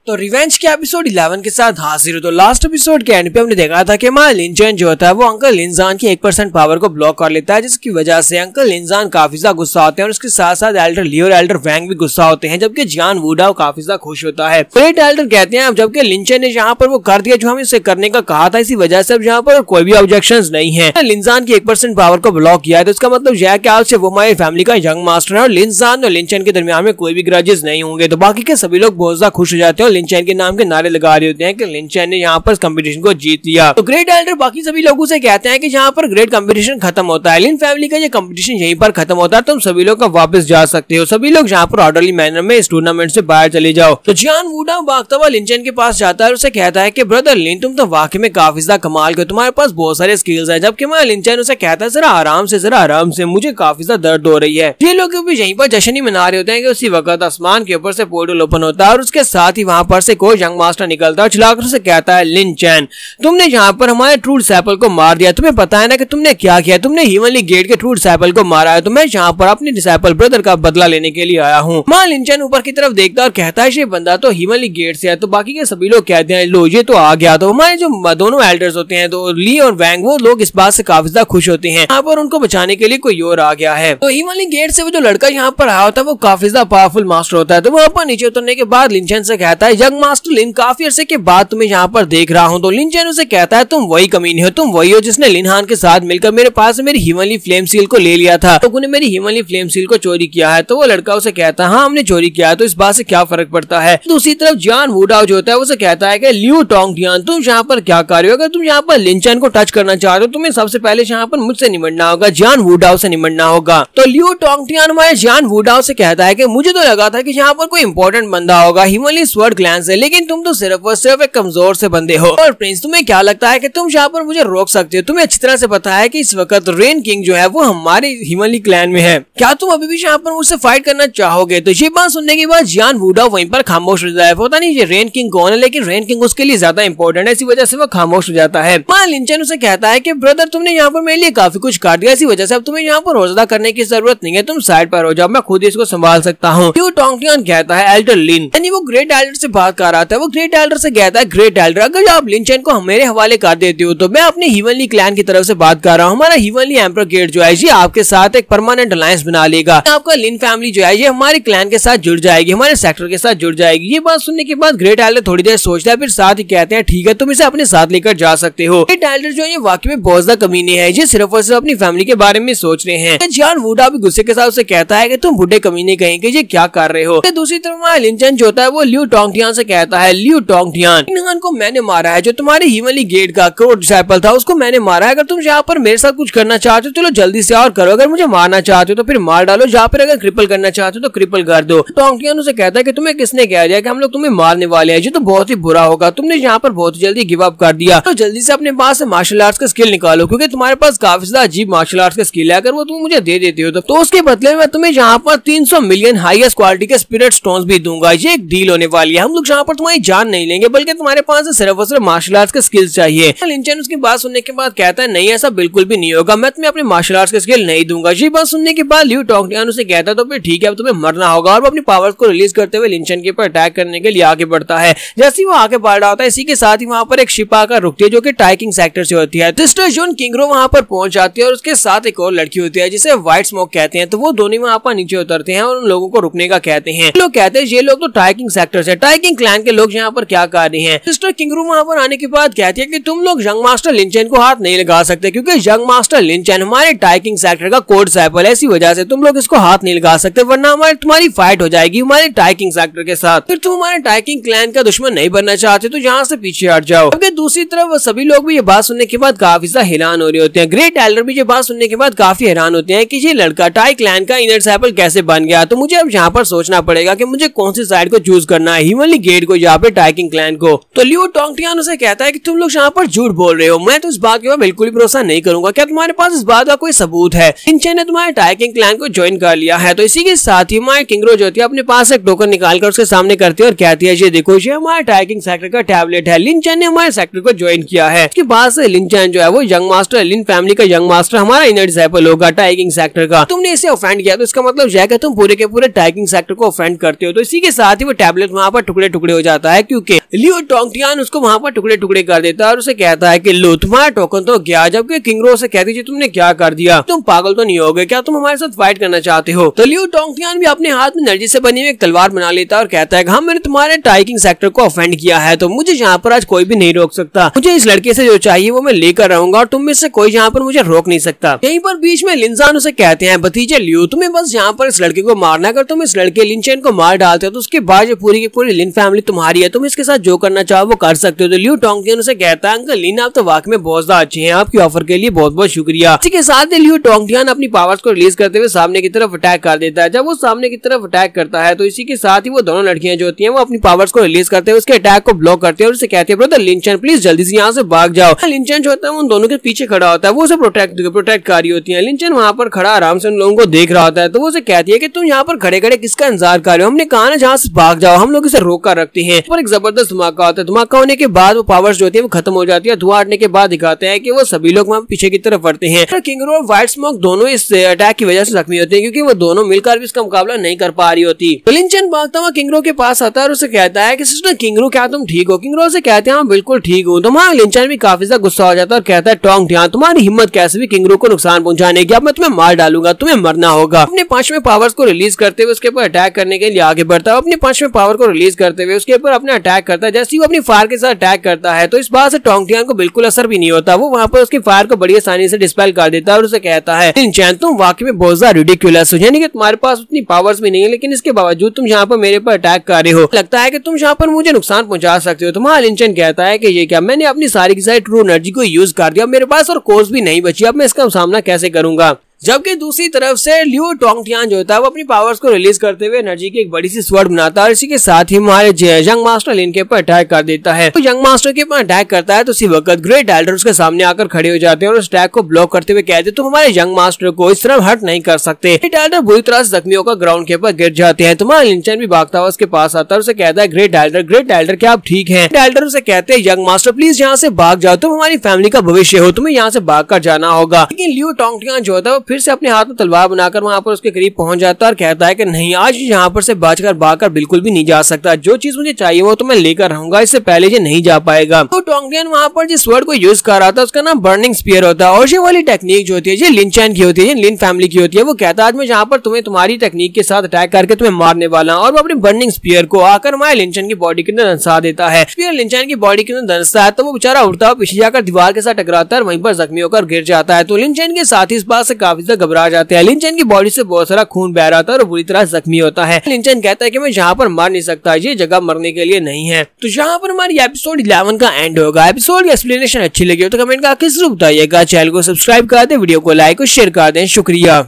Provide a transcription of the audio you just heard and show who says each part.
Speaker 1: तो रिवेंज के एपिसोड 11 के साथ हाजिर हो। तो लास्ट एपिसोड के एंड पे हमने देखा था कि हमारा लिनचैन जो होता है वो अंकल लिनजान की 1% पावर को ब्लॉक कर लेता है, जिसकी वजह से अंकल लिनजान काफी ज्यादा गुस्सा होते हैं और उसके साथ साथ एल्डर ली और एल्डर वैंग भी गुस्सा होते हैं, जबकि जियान वुडाओ काफी ज्यादा खुश होता है। ग्रेट एल्डर कहते हैं अब जबकि लिनचैन ने यहाँ पर वो कर दिया जो हमें इसे करने का कहा था, इसी वजह से अब यहाँ पर कोई भी ऑब्जेक्शन नहीं है। लिनजान की 1% पावर को ब्लॉक किया है तो इसका मतलब यह कि आज से वो हमारी फैमिली का यंग मास्टर है और लिनजान और लिनचैन के दरमियान में कोई भी ग्रजेस नहीं होंगे। तो बाकी के सभी लोग बहुत ज्यादा खुश हो जाते हैं और लिनचैन के नाम के नारे लगा रहे होते हैं कि लिनचैन ने यहाँ पर कंपटीशन को जीत लिया। तो ग्रेट एल्डर बाकी सभी लोगों से कहते हैं कि यहाँ पर ग्रेट कंपटीशन खत्म होता है, लिन फैमिली का ये कंपटीशन यहीं पर खत्म होता है, तुम सभी लोग वापस जा सकते हो, सभी लोग यहाँ पर ऑर्डरली मैनर में इस टूर्नामेंट से बाहर चले जाओ। तो जियान वुडाओ भागता हुआ लिनचैन के पास जाता है और उसे कहता है कि ब्रदर लिन तुम तो वाकई में काफी ज्यादा कमाल के, तुम्हारे पास बहुत सारे स्किल्स है। जबकि मैं लिनचैन उसे कहता है जरा आराम से मुझे काफी ज्यादा दर्द हो रही है। ये लोग भी यहीं पर जश्न ही मना रहे होते हैं कि उसी वक्त आसमान के ऊपर से पोर्टल ओपन होता है और उसके साथ ही वहां पर से कोई यंग मास्टर निकलता है, चिल्लाकर से कहता है लिनचैन तुमने यहाँ पर हमारे ट्रूथ सैपल को मार दिया, तुम्हें पता है ना कि तुमने क्या किया, तुमने हीवनली गेट के ट्रूथ सैपल को मारा है, तो मैं यहाँ पर अपने डिसाइपल ब्रदर का बदला लेने के लिए आया हूँ। मां लिनचैन ऊपर की तरफ देखता और कहता है ये बंदा तो हीवनली गेट से है। तो बाकी के सभी लोग कहते हैं लो ये तो आ गया। तो हमारे जो दोनों एल्डर्स होते हैं तो ली और वैंग वो लोग इस बात से काफी ज्यादा खुश होते हैं यहाँ पर उनको बचाने के लिए कोई और आ गया है। तो हीवनली गेट से वो जो लड़का यहाँ पर आया होता है वो काफी ज्यादा पावरफुल मास्टर होता है। तो वहाँ पर नीचे उतरने के बाद लिनचैन से कहता है यंग मास्टर लिन काफी अरसे के बाद तुम्हें यहाँ पर देख रहा हूँ। तो लिनचैन उसे कहता है तुम वही कमीने हो, तुम वही हो जिसने लिनहान के साथ मिलकर मेरे पास मेरी हीवनली फ्लेम सील को ले लिया था, तो मेरी हीवनली फ्लेम सील को चोरी किया है। तो वो लड़का उसे कहता है हाँ हमने चोरी किया है, तो इस बात से क्या फर्क पड़ता है। दूसरी तरफ जियान वुडाओ जो होता है उसे कहता है कि लियू टोंगटियान तुम यहाँ पर क्या कर रहे हो, अगर तुम यहाँ पर लिनचैन को टच करना चाहते हो तुम्हें सबसे पहले यहाँ पर मुझसे निमटना होगा, जियान वुडाओ से निमटना होगा। तो लियू टोंगटियान हमारे जियान वुडाओ से कहता है कि मुझे तो लगा था कि यहाँ पर कोई इंपॉर्टेंट बंदा होगा हीवनली स्वर्ड क्लैन से, लेकिन तुम तो सिर्फ और सिर्फ एक कमजोर से बंदे हो। और प्रिंस तुम्हें क्या लगता है कि तुम यहाँ पर मुझे रोक सकते हो, तुम्हें अच्छी तरह से पता है कि इस वक्त रेन किंग जो है वो हमारे हीवनली क्लैन में है, क्या तुम अभी भी यहाँ पर मुझसे फाइट करना चाहोगे। तो ये बात सुनने के बाद जियान वुडाओ वहीं पर खामोश हो जाता है। पता नहीं ये रेन किंग कौन है, लेकिन रेन किंग उसके लिए ज्यादा इंपॉर्टेंट है, इसी वजह से वो खामोश हो जाता है। मां लिनचैन उसे कहता है कि ब्रदर तुमने यहाँ पर मेरे लिए काफी कुछ कर दिया, इसी वजह से अब तुम्हें यहाँ पर और ज्यादा करने की जरूरत नहीं है, तुम साइड पर हो जाओ, मैं खुद इसको संभाल सकता हूँ। लियू टोंगटियान कहता है एल्डर लिन, यानी वो ग्रेट एल्डर से बात कर रहा था, वो ग्रेट एल्डर से कहता है ग्रेट एल्डर अगर आप लिनचैन को मेरे हवाले कर देते हो तो मैं अपने हीवनली क्लैन की तरफ से बात कर रहा हूँ, हमारा हीवनली एम्परर गेट जो है ये आपके साथ एक परमानेंट अलायंस बना लेगा, आपका लिन फैमिली जो है ये हमारे क्लैन के साथ जुड़ जाएगी, हमारे सेक्टर के साथ जुड़ जाएगी। ये बात सुनने के बाद ग्रेट एल्डर थोड़ी देर सोचता है, फिर साथ ही कहते हैं ठीक है तुम इसे अपने साथ लेकर जा सकते हो। ग्रेट एल्डर जो है वाकई में बहुत ज्यादा कमीने हैं, ये सिर्फ और सिर्फ अपनी फैमिली के बारे में सोच रहे हैं। जियान वुडाओ भी गुस्से के साथ उसे कहता है कि तुम बुढ़े कमीने कहेंगे ये क्या कर रहे हो। दूसरी तरफ हमारा लिनचैन जो होता है वो लियू टोंगटियान से कहता है लियू टोंगटियान लिनहान को मैंने मारा है, जो तुम्हारे हीवनली गेट का कोर डिसाइपल था उसको मैंने मारा है, अगर तुम यहाँ पर मेरे साथ कुछ करना चाहते हो चलो जल्दी से और करो, अगर मुझे मारना चाहते हो तो फिर मार डालो, जहाँ पर अगर क्रिपल करना चाहते हो तो क्रिपल कर दो। टोंगटियान उसे कहता है कि तुम्हें किसने कह दिया कि हम लोग तुम्हें मारने वाले हैं, ये तो बहुत ही बुरा होगा, तुमने यहाँ पर बहुत जल्दी गिव अप कर दिया, तो जल्दी से अपने पास से मार्शल आर्ट्स का स्किल निकालो, क्योंकि तुम्हारे पास काफी ज्यादा अजीब मार्शल आर्ट्स का स्किल है, अगर वो तुम मुझे दे देते हो तो उसके बदले में तुम्हें यहाँ पर 300 मिलियन हाईएस्ट क्वालिटी के स्पिरिट स्टोन्स भी दूंगा। ये एक डील होने वाली है, हम लोग यहाँ पर तुम्हारी जान नहीं लेंगे बल्कि तुम्हारे पास सिर्फ और सिर्फ मार्शल आर्ट्स के स्किल्स चाहिए। लिनचैन उसकी बात सुनने के बाद कहता है नहीं ऐसा बिल्कुल भी नहीं होगा, मैं तुम्हें अपने मार्शल आर्ट्स के स्किल नहीं दूंगा। ये बात सुनने के बाद लियू टोंगटियान उसे कहता है तो फिर ठीक है अब तुम्हें मरना होगा, और वो अपनी पावर्स को रिलीज करते हुए लिनचैन के ऊपर अटैक करने के लिए आगे बढ़ता है। जैसे ही वो आगे बढ़ रहा होता है इसी के साथ ही वहाँ पर एक शिप आकर रुकती है जो कि टाइकिंग सेक्टर से होती है। सिस्टर जून किंगरो वहाँ पर पहुंच जाती है और उसके साथ एक और लड़की होती है जिसे व्हाइट स्मोक कहते हैं, तो वो दोनों वहाँ पर नीचे उतरते हैं और उन लोगों को रुकने का कहते हैं। लोग कहते हैं ये लोग तो टाइकिंग सेक्टर से, टाइकिंग क्लैन के लोग यहाँ पर क्या कर रहे हैं। सिस्टर किंगरो वहाँ पर आने के बाद कहती है कि तुम लोग यंग मास्टर लिनचैन को हाथ नहीं लगा सकते, क्योंकि यंग मास्टर लिनचैन हमारे टाइकिंग सेक्टर का कोड डिसाइपल है, ऐसी वजह से तुम लोग इसको हाथ नहीं लगा सकते, वरना हमारी तुम्हारी फाइट हो जाएगी हमारे टाइकिंग सेक्टर के साथ, फिर तुम हमारे टाइकिंग क्लैन का दुश्मन नहीं बनना चाहते तो यहाँ से पीछे हट जाओ। दूसरी तरफ सभी लोग भी ये बात सुनने के बाद काफी ज्यादा हैरान हो रहे होते हैं। ग्रेट एल्डर भी ये बात सुनने के बाद काफी हैरान होते हैं कि ये लड़का टाई क्लैन का इनर डिसाइपल कैसे बन गया, तो मुझे अब यहाँ पर सोचना पड़ेगा कि मुझे कौन सी साइड को चूज करना है, हीवनली गेट को या फिर टाइकिंग क्लैन को। तो लियू टोंगटियान उसे कहता है कि तुम लोग यहाँ पर झूठ बोल रहे हो, मैं तो इस बात के ऊपर बिल्कुल भी भरोसा नहीं करूंगा, क्या तुम्हारे पास इस बात का कोई सबूत है। लिनचैन ने तुम्हारे टाइकिंग क्लैन को ज्वाइन कर लिया है। तो इसी के साथ ही हमारे किंगरो जो होती है अपने पास एक टोकन निकालकर उसके सामने करती है और कहती है ये देखो ये हमारे टाइकिंग सेक्टर का टैबलेट है, लिनचैन ने हमारे सेक्टर को ज्वाइन किया है। इसके बाद से लिनचैन जो है वो यंग मास्टर लिन फैमिली का यंग मास्टर हमारा इनर डिसाइपल होगा टाइकिंग सेक्टर का। तुमने इसे ऑफेंड किया तो इसका मतलब यह है कि तुम पूरे के पूरे टाइकिंग सेक्टर को ऑफेंड करते हो। तो इसी के साथ ही वो टैबलेट वहाँ पर टुकड़े टुकड़े हो जाता है, क्योंकि लियो टोंगटियान उसको वहाँ पर टुकड़े टुकड़े कर देता है और उसे कहता है कि लो तुम्हारा टोकन तो गया। जबकि किंगरो से कहती है तुमने क्या कर दिया, तुम पागल तो नहीं हो गए क्या, तुम हमारे साथ फाइट करना चाहते हो। तो लियो टोंगटियान भी अपने हाथ में एनर्जी से बनी हुई एक तलवार बना लेता है और कहता है हाँ मैंने तुम्हारे टाइकिंग सेक्टर को ऑफेंड किया है तो मुझे यहाँ पर आज कोई भी नहीं रोक सकता। मुझे इस लड़के से जो चाहिए वो मैं लेकर रहूंगा और तुम में से कोई यहाँ पर मुझे रोक नहीं सकता। यहीं पर बीच में लिनजान उसे कहते हैं भतीजे लियो तुम्हें बस यहाँ पर इस लड़के को मारना है, अगर तुम इस लड़के लिन चेन को मार डालते हो तो उसके बाद जो पूरी की पूरी लिन फैमिली तुम्हारी है, तुम इसके साथ जो करना चाहो वो कर सकते हो। तो लियो टोंगटियान उसे कहता है अंकल लिन आप तो वाकई में बहुत ज्यादा अच्छे हैं, आपकी ऑफर के लिए बहुत बहुत शुक्रिया। इसी के साथ लियो टोंगटियान अपनी पावर्स को रिलीज करते हुए सामने की तरफ अटैक कर देता है। जब वो सामने की तरफ अटैक करता है तो इसी के साथ ही वो दोनों लड़कियां जो होती हैं वो अपनी पावर्स को रिलीज करते हैं, उसके अटैक को ब्लॉक करते हैं और उसे कहते हैं ब्रदर लिन चेन प्लीज जल्दी से यहाँ से भाग जाओ। लिन चेन जो होता है उन दोनों के पीछे खड़ा होता है, वो उसे प्रोटेक्ट कर रही होती है। लिन चेन वहाँ पर खड़ा आराम से उन लोगों को देख रहा होता है, तो वो उसे कहती है कि तुम यहाँ पर खड़े खड़े किसका इंतजार कर रहे हो, हमने कहा ना जहाँ से भाग जाओ, हम लोग इसे रोक कर रखते हैं। पर एक जबरदस्त धमाका होता है, धमाका होने के बाद वो पावर्स जो होती है वो खत्म हो जाती है। धुआं हटने के बाद दिखाते हैं कि वो सभी लोग वहाँ पीछे की तरफ बढ़ते हैं। किंगरो और व्हाइट स्मोक दोनों इस अटैक की वजह से जख्मी होते हैं, क्योंकि वो दोनों मिलकर भी इसका मुकाबला नहीं कर पा रही होती। लिन चेन भागता हुआ किंगरो के पास आता है और उसे कहता है कि सिस्टर किंगरो क्या तुम ठीक हो। किंगरो से कहते हैं हाँ बिल्कुल ठीक हूँ। तो वहाँ लिन चेन भी काफी ज्यादा गुस्सा हो जाता है और कहता है टोंगटियान तुम्हारी हिम्मत कैसे भी किंगरो को नुकसान पहुंचाने की, अब मैं तुम्हें मार डालूंगा, तुम्हें मरना होगा। अपने 5वें पावर्स को रिलीज करते हुए उसके ऊपर अटैक करने के लिए आगे बढ़ता है। अपने 5वें पावर को रिलीज करते हुए उसके ऊपर अपने अटैक करता है। जैसे ही वो अपनी फायर के साथ अटैक करता है तो इस बात से टोंगटियान को बिल्कुल असर भी नहीं होता, वो वहाँ पर उसकी फायर को बड़ी आसानी से डिस्पेल कर देता है और उसे कहता है लिन चेन तुम वाकई में बहुत ज्यादा रिडिकुलस हो, यानी कि तुम्हारे पास उतनी पावर्स भी नहीं है लेकिन इसके बावजूद तुम यहाँ पर मेरे पर अटैक कर रहे हो, लगता है कि तुम यहाँ पर मुझे नुकसान पहुंचा सकते हो। तो वहाँ लिन चेन कहता है कि ये क्या, मैंने अपनी सारी की सारी ट्रू एनर्जी को यूज कर दिया, मेरे पास और कोर्स भी नहीं बची, अब मैं इसका सामना कैसे करूंगा। जबकि दूसरी तरफ से लियो टोंगटियान जो होता है वो अपनी पावर्स को रिलीज करते हुए एनर्जी की एक बड़ी सी स्वॉर्ड बनाता है और इसी के साथ ही हमारे यंग मास्टर लिन के ऊपर अटैक कर देता है। तो यंग मास्टर के ऊपर अटैक करता है तो उसी वक्त ग्रेट एल्डर उसके सामने आकर खड़े हो जाते हैं और उस अटैक को ब्लॉक करते हुए कहते हैं तुम हमारे यंग मास्टर को इस तरह हर्ट नहीं कर सकते। ग्रेट एल्डर बुरी तरह से जख्मी होकर ग्राउंड के ऊपर गिर जाते हैं। तुम्हारा लिन चेन भी भागता हुआ उसके पास आता है, उसे कहता है ग्रेट एल्डर क्या आप ठीक है। ग्रेट एल्डर उसे कहते हैं यंग मास्टर प्लीज यहाँ से भाग जाओ, तुम हमारी फैमिली का भविष्य हो, तुम्हें यहाँ से भाग कर जाना होगा। लेकिन लियो टोंगटियान जो होता है वो फिर से अपने हाथ में बनाकर वहाँ पर उसके करीब पहुंच जाता है और कहता है कि नहीं आज यहाँ पर से बचकर भागकर बिल्कुल भी नहीं जा सकता, जो चीज मुझे चाहिए वो तो मैं लेकर रहूंगा, इससे पहले ये नहीं जा पाएगा। तो टोंगटियान वहाँ पर जिस वर्ड को यूज कर रहा था उसका नाम बर्निंग स्पीयर होता है और ये वाली टेक्निक जो होती है ये लिन चेन की होती है, लिन फैमिली की होती है। वो कहता है आज मैं यहाँ पर तुम्हें तुम्हारी टेक्निक के साथ अटैक करके तुम्हें मारने वाला हूँ और वो अपनी बर्निंग स्पीयर को आकर हमारे लिन चेन की बॉडी के अंदर धंसा देता है। स्पीयर लिन चेन की बॉडी के अंदर धंसता है तो वो बेचारा उड़ता हुआ पीछे जाकर दीवार के साथ टकराता है और वहीं पर जख्मी होकर गिर जाता है। तो लिन चेन के साथ ही इस बात से काफी ज्यादा घबरा जाते हैं। लिन चेन की बॉडी से बहुत सारा खून बह रहा था और बुरी तरह जख्मी होता है। लिन चेन कहता है कि मैं यहाँ पर मर नहीं सकता, ये जगह मरने के लिए नहीं है। तो यहाँ पर हमारी एपिसोड 11 का एंड होगा। एपिसोड की एक्सप्लेनेशन अच्छी लगी हो तो कमेंट करके जरूर बताइएगा। चैनल को सब्सक्राइब कर दें, वीडियो को लाइक और शेयर कर दें। शुक्रिया।